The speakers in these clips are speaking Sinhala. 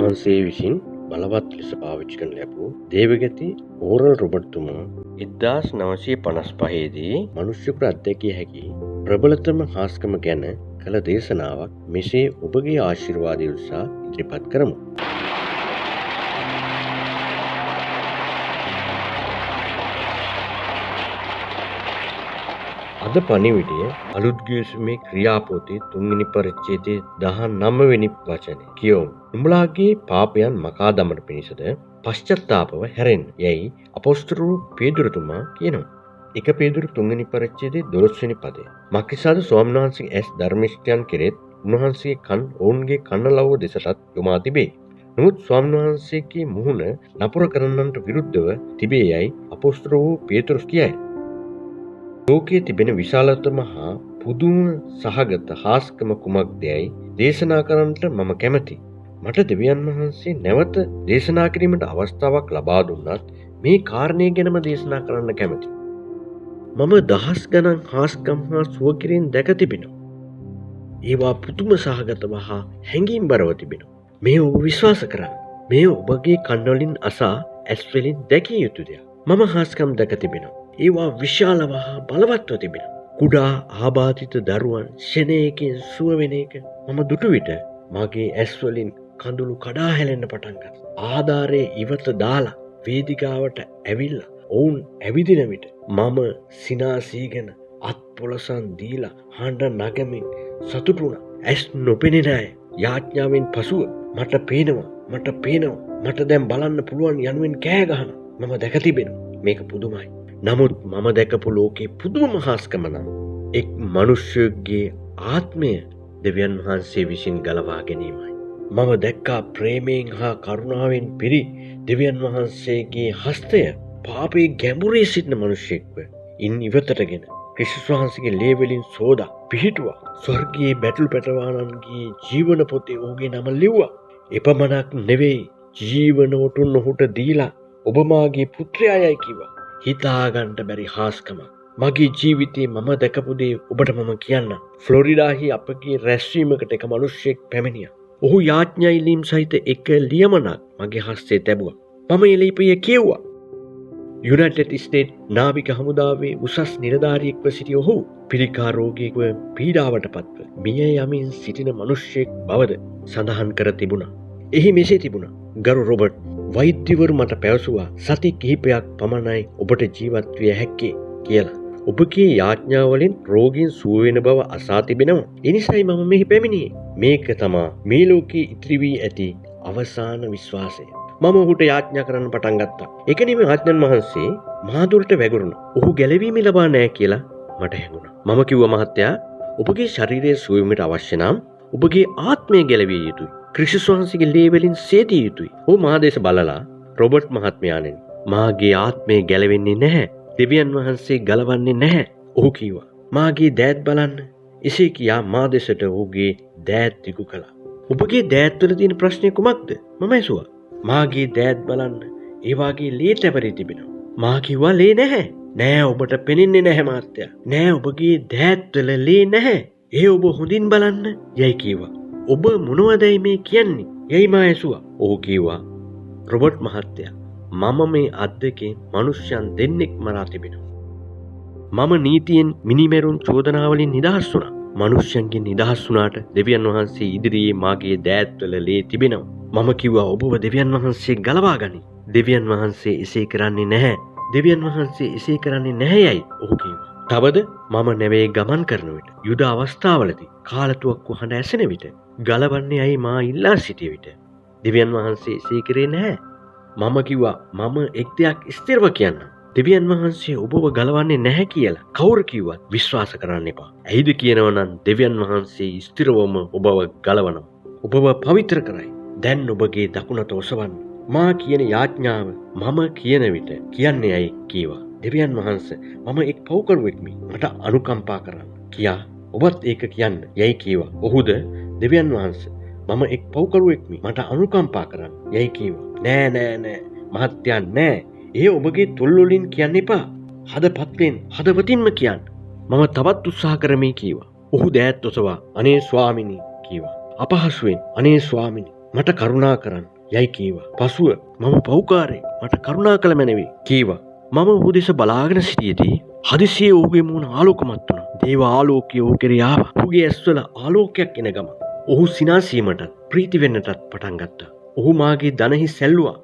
වහන්සේ විසින් බලවත් ලෙස පාවිච්චි කරන ලැබූ දේවගති ඕරල් රොබර්ට් තුමා 1955 දී මිනිසෙකුට අත්දැකිය හැකි ප්‍රබලතම හාස්කම ගැන කළ දේශනාවක් මෙසේ ඔබගේ ආශිර්වාදය උදෙසා ඉදිරිපත් කරමු. අද පණිවිඩය අලුත්ගිවිසුමේ ක්‍රියාපොතේ 3 වෙනි පරිච්ඡේදයේ 19 වෙනි වචනේ කියවමු. නුඹලාගේ පාපයන් මකා දමන පිණිසද පශ්චත්තාපව හැරෙන්න යයි අපොස්තලරු පේදුරුතුමා කියනවා. 1 පේදුරු 3 වෙනි පරිච්ඡේදයේ 12 වෙනි පදය. මක්නිසාද ස්වාමීන් වහන්සේගේ ඇස් ධර්මිෂ්ඨයන් කෙරෙත් උන්වහන්සේගේ කන් ඔවුන්ගේ කන්නලව්ව දෙසටත් යොමා තිබේ. නමුත් ස්වාමීන් වහන්සේගේ මුහුණ නපුර කරන්නන්ට විරුද්ධව තිබේ යයි අපොස්තලරු පේතුරුස් කියයි. ලෝකයේ තිබෙන විශාලතම හා පුදුම සහගත හාස්කම කුමක්දයයි දේශනා කරන්නට මම කැමැති. මට දෙවියන් වහන්සේ නැවත දේශනා කිරීමට අවස්ථාවක් ලබා දුන්නත් මේ කාරණය ගැනම දේශනා කරන්න කැමැති. මම දහස් ගණන් හාස්කම් හා සුවකිරීම දැක තිබෙනවා. ඒවා පුදුම සහගතව හා හැඟීම් බරව තිබෙනවා. මේ ඔබ විශ්වාස කරන්න. මේ ඔබගේ කන්වලින් අසා ඇස්වලින් දැකිය යුතු දෙයක්. මම හාස්කම් දැක තිබෙනවා. ඒවා විශාලව හා බලවත්ව තිබෙනවා. කුඩා ආබාධිත දරුවන් ෂණයකින් සුව වෙන එක මම දුටු විට මගේ ඇස්වලින් කඳුළු කඩා හැලෙන්න පටන් ගත්තා. ආධාරයේ ඉවත දාලා වේදිකාවට ඇවිල්ලා ඔවුන් ඇවිදින විට මම සිනාසීගෙන අත්පොලසන් දීලා හඬ නගමින් සතුටු වුණා. ඇස් නොපෙනෙන අය යාඥාවෙන් පසුව මට පේනවා මට දැන් බලන්න පුළුවන් යනුවෙන් කෑ ගහනවා. මම දැක තිබෙනවා. මේක පුදුමයි. නමුත් මම දැකපු ලෝකේ පුදුම හාස්කම නම් එක් මනුෂ්‍යයෙකුගේ ආත්මය දෙවියන් වහන්සේ විසින් ගලවා ගැනීමයි. මම දැක්කා ප්‍රේමයෙන් හා කරුණාවෙන් පිරි දෙවියන් වහන්සේගේ හස්තය පාපයේ ගැඹුරේ සිටින මනුෂ්‍යෙක්ව ඉන් ඉවතටගෙන ක්‍රිස්තුස් වහන්සේගේ ලේ වලින් සෝදා පිහිටුවා. ස්වර්ගයේ බැටළු පැටවානන්ගේ ජීවන පොතේ ඔහුගේ නම ලිව්වා. එපමණක් නෙවෙයි ජීවන ඔටුන්න ඔහුට දීලා ඔබ මාගේ පුත්‍රයායයි කිව්වා. හිතාගන්න බැරි හාස්කම. මගේ ජීවිතේ මම දැකපු දේ ඔබට මම කියන්න. ෆ්ලොරිඩාහි අපගේ රැස්වීමකට එක මිනිහෙක් පැමිණියා. ඔහු යාඥා ඉල්ලීම් සහිත එක ලියමනක් මගේ හස්තේ තැබුවා. මම ඒ ලිපිය කියුවා. යුනයිටඩ් ස්ටේට් නාවික හමුදාවේ උසස් නිලධාරියෙක්ව සිටි ඔහු පිළිකා රෝගියෙකුව පීඩාවට පත්ව මිය යමින් සිටින මිනිහෙක් බවද සඳහන් කර තිබුණා. එහි මෙසේ තිබුණා. ගරු රොබර්ට්, වෛද්‍යවරු මට පැවසුවා සති කිහිපයක් පමණයි ඔබට ජීවත් විය හැක්කේ කියලා. ඔබගේ යාඥාවලින් රෝගීන් සුව වෙන බව අසා තිබෙනවා. ඒ නිසායි මම මෙහි පැමිණියේ. මේක තමයි මේ ලෝකයේ ඉතිරි වී ඇති අවසාන විශ්වාසය. මම ඔහුට යාඥා කරන්න පටන් ගත්තා. ඒක නෙමෙයි ආඥන් වහන්සේ මහදුරට වැගුරුණා. ඔහු ගැලවීම ලබා නැහැ කියලා මට හැඟුණා. මම කිව්වා මහත්තයා, ඔබගේ ශරීරයේ සුව වීමට අවශ්‍ය නම් ඔබගේ ආත්මය ගැලවිය යුතුයි. ක්‍රිස්තුස් වහන්සේගේ ලේ වලින් සේදිය යුතුයි. ඔහු මා දේශ බලලා රොබර්ට් මහත්මයාණෙනි, මාගේ ආත්මය ගැලවෙන්නේ නැහැ. දෙවියන් වහන්සේ ගලවන්නේ නැහැ. ඔහු කිව්වා. මාගේ දෑත් බලන්න. එසේ කියා මා දේශට ඔහුගේ දෑත් දිගු කළා. ඔබගේ දෑත් වල තියෙන ප්‍රශ්නේ කුමක්ද? මම ඇසුවා. මාගේ දෑත් බලන්න. ඒ වාගේ ලේ තැවරී තිබෙනවා. මා කිව්වා ලේ නැහැ. නෑ, ඔබට පෙනෙන්නේ නැහැ මහත්තයා. නෑ, ඔබගේ දෑත් වල ලේ නැහැ. ඒ ඔබ හොඳින් බලන්න යයි කිව්වා. ඔබ මොනවදයි මේ කියන්නේ? යයි මා ඇසුවා. ඔහු කිව්වා, රොබර්ට් මහත්තයා, මම මේ අද්දකෙන් මනුෂ්‍යයන් දෙන්නෙක් මරා තිබෙනවා. මම නීතියෙන් මිනිමෙරුන් චෝදනාවලින් නිදහස් වුණා. මනුෂ්‍යයන්ගෙන් නිදහස් වුණාට දෙවියන් වහන්සේ ඉදිරියේ මාගේ දෑත්වල ලේ තිබෙනවා. මම කිව්වා ඔබව දෙවියන් වහන්සේ ගලවා ගනි. දෙවියන් වහන්සේ එසේ කරන්නේ නැහැ. දෙවියන් වහන්සේ එසේ කරන්නේ නැහැ යයි ඔහු කිව්වා. තවද මම නැවේ ගමන් කරන විට යුද අවස්ථාවලදී කාලතුවක්කු හඬ ඇසෙන විට ගලවන්නේ ඇයි මා ඉල්ලා සිටිය විට දෙවියන් වහන්සේ එසේ කරේ නැහැ. මම කිව්වා මම එක් දෙයක් ස්ථිරව කියන්නම්. දෙවියන් වහන්සේ ඔබව ගලවන්නේ නැහැ කියලා කවුරු කිව්වත් විශ්වාස කරන්න එපා. ඇයිද කියනවා නම් දෙවියන් වහන්සේ ස්ථිරවම ඔබව ගලවනවා. ඔබව පවිත්‍ර කරයි. දැන් ඔබගේ දකුණට ඔසවන්න. මා කියන යාඥාව මම කියන විට කියන්නේ ඇයි කීවා. දෙවියන් වහන්සේ මම එක් පව්කරුවෙක්මි. මට අනුකම්පා කරන්න කියා ඔබත් ඒක කියන්න යයි කීවා. ඔහුද දෙවියන් වහන්සේ මම එක් පව්කරුවෙක්මි. මට අනුකම්පා කරන්න යයි කීවා. නෑ මහත්තයා නෑ. ඒ ඔබගේ තොල් වලින් කියන්න එපා. හදවතින්ම කියන්න. මම තවත් උත්සාහ කරමි කීවා. ඔහු දෑත් ඔසවා අනේ ස්වාමිනී කීවා. අපහසුවෙන් අනේ ස්වාමිනී මට කරුණා කරන්න. යයි කීවා. පසුව මම පෞකාරේ මට කරුණා කළ මැනවි කීවා. මම ඔහු දෙස බලාගෙන සිටියේදී හදිසියේ ඔහුගේ මුහුණ ආලෝකමත් වුණා. දේව ආලෝකය ඔහු කෙරෙහි ආවා. ඔහුගේ ඇස්වල ආලෝකයක් එන ගම ඔහු සිනාසීමටත් ප්‍රීති වෙන්නටත් පටන් ගත්තා. ඔහු මාගේ දනහි සැල්ලුවා.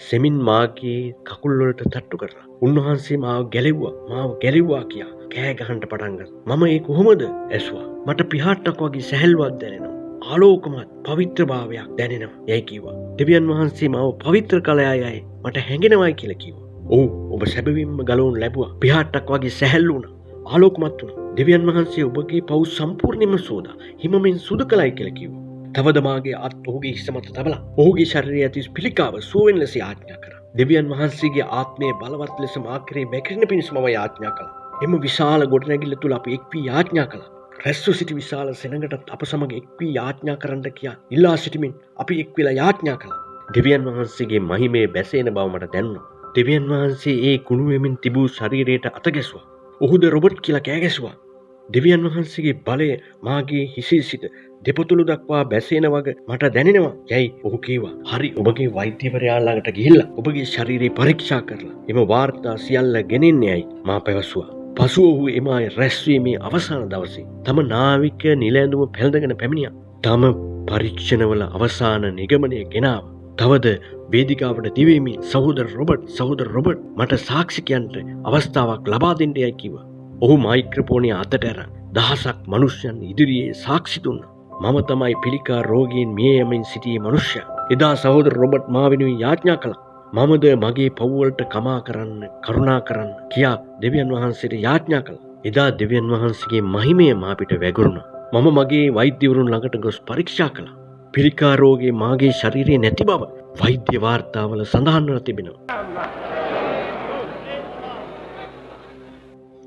සෙමින් මාගේ කකුල් වලට තට්ටු කරලා උන්වහන්සේ මාව ගැලෙව්වා කියා කෑ ගහන්න පටන් ගත්තා. මම ඒ කොහොමද ඇසුවා. මට පිහාට්ටක් වගේ සැහැල්ලුවක් දැනෙනවා. ආලෝකමත් පවිත්‍රභාවයක් දැනෙනවා යයි කිව්වා. දෙවියන් වහන්සේ මාව පවිත්‍ර කළායයි මට හැඟෙනවායි කියලා කිව්වා. ඔව් ඔබ සැබවින්ම ගලවනු ලැබුවා. පිහාට්ටක් වගේ සැහැල්ලු වුණා. ආලෝකමත් වුණා. දෙවියන් වහන්සේ ඔබගේ පව් සම්පූර්ණයෙන්ම සෝදා හිමමින් සුදු කළයි කියලා කිව්වා. තවද මාගේ අත් ඔහුගේ හිස මත තබලා ඔහුගේ ශරීරයේ ඇති පිළිකාව සුවෙන් ලෙස යාඥා කරා. දෙවියන් වහන්සේගේ ආත්මය බලවත් ලෙස මා කෙරෙහි මැකිරෙන පිණිස මම යාඥා කළා. එම විශාල ගොඩනැගිල්ල තුල අපි එක් වී යාඥා කළා. රැස්ව සිටි විශාල සෙනඟටත් අප සමග එක් වී යාඥා කරන්න කියා ඉල්ලා සිටමින් අපි එක් වෙලා යාඥා කළා. දෙවියන් වහන්සේගේ මහිමේ බැසෙන බව මට දැනුණා. දෙවියන් වහන්සේ ඒ කුණු වෙමින් තිබූ ශරීරයට අත ගැසුවා. ඔහුද රොබර්ට් කියලා කෑ ගැසුවා. දෙවියන් වහන්සේගේ බලය මාගේ හිසේ සිට දෙපතුළු දක්වා බැසෙන වගේ මට දැනෙනවා යයි ඔහු කීවා. හරි ඔබගේ වෛද්‍යවරයා ළඟට ගිහිල්ලා ඔබගේ ශරීරය පරීක්ෂා කරලා එම වාර්තා සියල්ල ගෙනෙන්නේයි මා පැවසුවා. පසුව ඔහු එම රැස්වීමේ අවසාන දවසේ තම නාවික නිල ඇඳුම පැළඳගෙන පැමිණියා. තම පරීක්ෂණවල අවසාන නිගමනය ගෙනාවා. තවද වේදිකාවට දිවීමේ සහෝදර රොබර්ට් මට සාක්ෂිකයන්ට අවස්ථාවක් ලබා දෙන්න යයි කිව්වා. ඔහු මයික්‍රොෆෝනය අතට අරන් දහසක් මනුෂ්‍යයන් ඉදිරියේ සාක්ෂි දුන්නා. මම තමයි පිළිකා රෝගීන් මිය යමින් සිටියේ මනුෂ්‍යයා. එදා සහෝදර රොබර්ට් මා වෙනුවෙන් යාඥා කළා. මමද මගේ පව් වලට කමා කරන්න, කරුණා කරන්න කියා දෙවියන් වහන්සේට යාඥා කළා. එදා දෙවියන් වහන්සේගේ මහිමය මා පිට වැගුරුණා. මම මගේ වෛද්‍යවරුන් ළඟට ගොස් පරීක්ෂා කළා. පිළිකා රෝගේ මාගේ ශරීරයේ නැති බව වෛද්‍ය වාර්තාවල සඳහන්ව තිබෙනවා.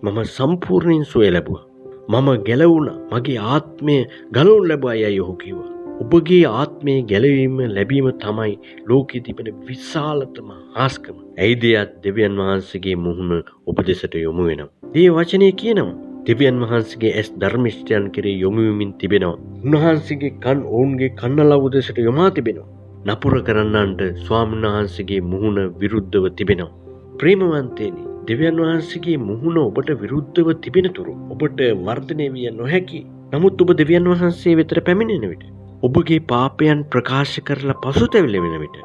මම සම්පූර්ණයෙන් සුවය ලැබුවා. මම ගැලවුණා. මගේ ආත්මය ගලවනු ලැබුවා යයි ඔහු කිව්වා. ඔබගේ ආත්මයේ ගැලවීම ලැබීම තමයි ලෝකයේ තිබෙන විශාලතම ආස්කම. ඇයිදයත් දෙවියන් වහන්සේගේ මුහුණ ඔබ දෙසට යොමු වෙනවා. මේ වචනේ කියනවා. දෙවියන් වහන්සේගේ ඇස් ධර්මිෂ්ඨයන් කෙරෙහි යොමු වෙමින් තිබෙනවා. උන්වහන්සේගේ කන් ඔවුන්ගේ කන්නලව් දෙසට යොමා තිබෙනවා. නපුර කරන්නන්ට ස්වාමීන් වහන්සේගේ මුහුණ විරුද්ධව තිබෙනවා. ප්‍රේමවන්තයනි, දෙවියන් වහන්සේගේ මුහුණ ඔබට විරුද්ධව තිබෙන තුරු ඔබට වර්ධනය විය නොහැකි. නමුත් ඔබ දෙවියන් වහන්සේ වෙතට පැමිණෙන විට ඔබගේ පාපයන් ප්‍රකාශ කරලා පසුතැවිලි වෙන විට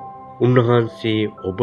උන්වහන්සේ ඔබව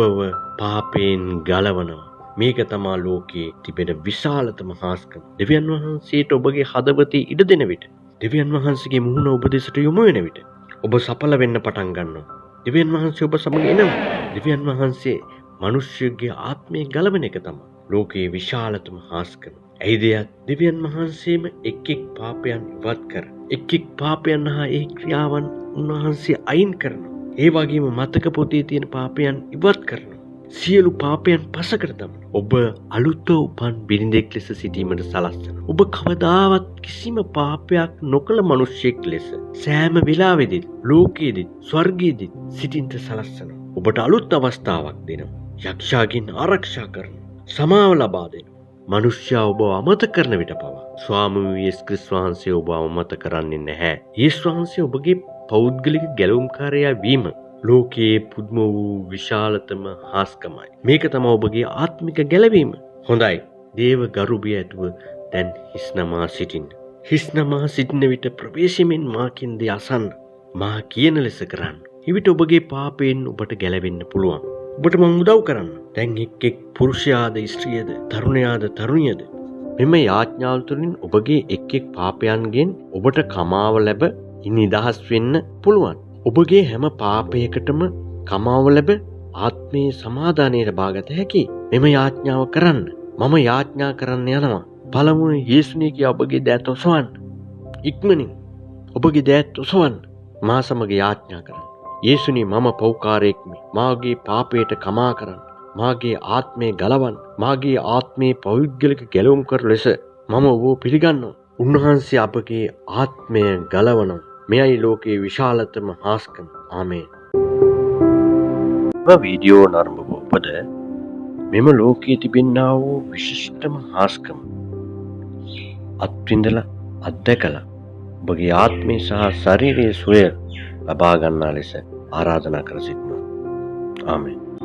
පාපයෙන් ගලවනවා. මේක තමා ලෝකයේ තිබෙන විශාලතම හාස්කම. දෙවියන් වහන්සේට ඔබගේ හදවතේ ඉඩ දෙන විට දෙවියන් වහන්සේගේ මුහුණ ඔබ දෙසට යොමු වෙන විට ඔබ සඵල වෙන්න පටන් ගන්නවා. දෙවියන් වහන්සේ ඔබ සමග එනවා. දෙවියන් වහන්සේ මනුෂ්‍යගේ ආත්මය ගලවන එක තමයි ලෝකයේ විශාලතම හාස්කම. ඇයිදයත් දෙවියන් වහන්සේම එක් එක් පාපයන් ඉවත් කර එක් එක් පාපයන් හා ඒ ක්‍රියාවන් උන්වහන්සේ අයින් කරනවා. ඒ වගේම මතක පොතේ තියෙන පාපයන් ඉවත් කරනවා. සියලු පාපයන් පසකට දමන ඔබ අලුත උපන් බිරිඳෙක් ලෙස සිටීමට සලස්වන. ඔබ කවදාවත් කිසිම පාපයක් නොකළ මිනිසෙක් ලෙස සෑම වෙලාවෙදිත් ලෝකයේදිත් ස්වර්ගයේදිත් සිටින්න සලස්වන. ඔබට අලුත් අවස්ථාවක් දෙනවා. යක්ෂයාගෙන් ආරක්ෂා කරනවා. සමාව ලබා දෙනවා. මිනිසයා ඔබ අමතක කරන විට පවා ස්වාමී යේසුස් ක්‍රිස්තුස් වහන්සේ ඔබ අමතක කරන්නේ නැහැ. යේසුස් වහන්සේ ඔබගේ පෞද්ගලික ගැලවුම්කාරයා වීම ලෝකයේ පුදුම වූ විශාලතම හාස්කමයි. මේක තමයි ඔබගේ ආත්මික ගැලවීම. හොඳයි. දේව ගරුබිය ඇතුව දැන් හිස්නමා සිටින්න. හිස්නමා සිටින විට ප්‍රවේශයෙන් මා කියන දේ අසන්න. මා කියන ලෙස කරන්න. එවිට ඔබගේ පාපයෙන් ඔබට ගැලවෙන්න පුළුවන්. ඔබට මම උදව් කරන්න. දැන් එක් පුරුෂයාද ස්ත්‍රියද තරුණයාද තරුණියද මෙම යාඥාව තුළින් ඔබගේ එක් පාපයන්ගෙන් ඔබට කමාව ලැබ නිදහස් වෙන්න පුළුවන්. ඔබගේ හැම පාපයකටම කමාව ලැබ ආත්මයේ සමාදානයට බාගත හැකි. මෙම යාඥාව කරන්න. මම යාඥා කරන්න යනවා. පළමුව යේසුනේ කියා ඔබගේ දෑත් ඔසවන්න. ඉක්මනින් ඔබගේ දෑත් ඔසවන්න. මා සමග යාඥා කරන්න. යේසුනේ මම පෞකාරයෙක්මි. මාගේ පාපයට කමා කරන්න. මාගේ ආත්මය ගලවන්න. මාගේ ආත්මයේ පෞද්ගලික ගැලවුම් කර ලෙස මම ඔබ පිළිගන්නවා. උන්වහන්සේ අපගේ ආත්මය ගලවනවා. මෙයයි ලෝකයේ විශාලතම හාස්කම. ආමේන්. මේ වීඩියෝ නරඹපු ඔබට මෙම ලෝකයේ තිබෙනා වූ විශිෂ්ටම හාස්කම අත්විඳලා අත්දැකලා ඔබගේ ආත්මය සහ ශරීරයේ සුවය ලබා ගන්නා ලෙස ආරාධනා කර සිටිනවා. ආමෙන්.